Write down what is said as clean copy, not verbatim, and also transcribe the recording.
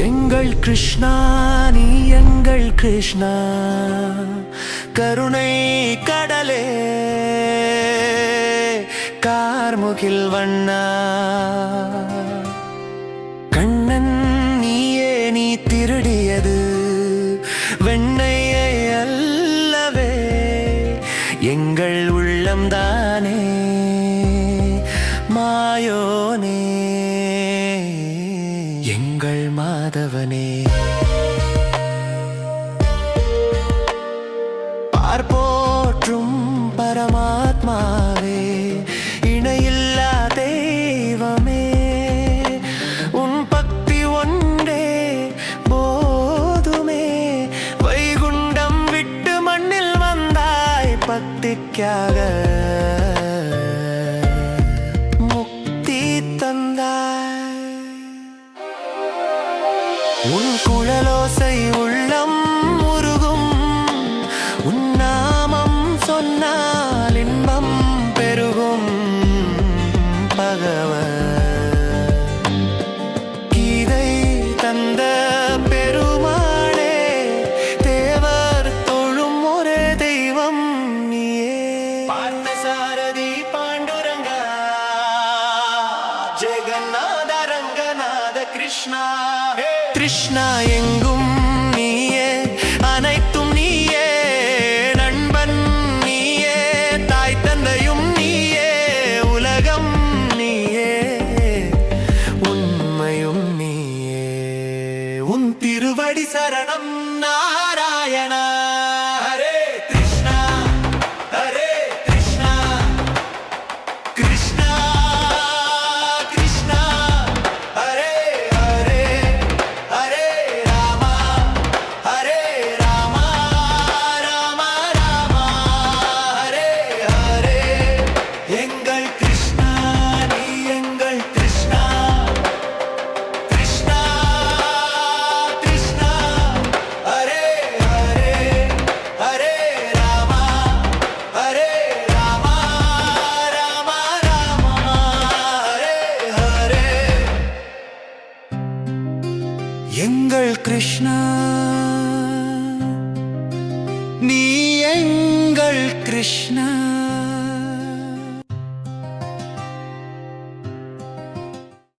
எங்கள் கிருஷ்ணா நீ எங்கள் கிருஷ்ணா, கருணை கடலே கார்முகில் வண்ணா. கண்ணன் நீயே, நீ திருடியது வெண்ணையை அல்லவே, எங்கள் உள்ளம்தானே மாயோனே, எங்கள் மாதவனே. பார்ப்போற்றும் பரமாத்மாவே, இணையில்லா தெய்வமே, உன் பக்தி ஒன்றே போதுமே. வைகுண்டம் விட்டு மண்ணில் வந்தாய் பக்திக்காக, முக்தி தந்தாய். உன் குழலோசை உள்ளம் உருகும், உன் நாமம் சொன்னால் இன்பம் பெருகும். பகவன் கீதை தந்த பெருமாளே, தேவர் தொழும் ஒரே தெய்வம் நீயே. பார்த்தசாரதி பாண்டுரங்கா, ஜெகநாத ரங்கநாத கிருஷ்ணா. கிருஷ்ணா எங்கும் நீயே, அனைத்தும் நீயே, நண்பன் நீயே, தாய் தந்தையும் நீயே, உலகம் நீயே, உண்மையும் நீயே. உன் திருவடி சரணம் நாராயணா. ஹரே கிருஷ்ணா ஹரே கிருஷ்ணா, கிருஷ்ணா கிருஷ்ணா ஹரே ஹரே, ஹரே ராமா ஹரே ராமா, ராமா ராமா ஹரே ஹரே. எங்கள் கிருஷ்ணா நீ எங்கள் கிருஷ்ணா, கிருஷ்ணா கிருஷ்ணா ஹரே ஹரே, ஹரே ராமா ஹரே ராமா, ராமா ராமா ஹரே ஹரே. எங்கள் கிருஷ்ணா நீ எங்கள் கிருஷ்ணா.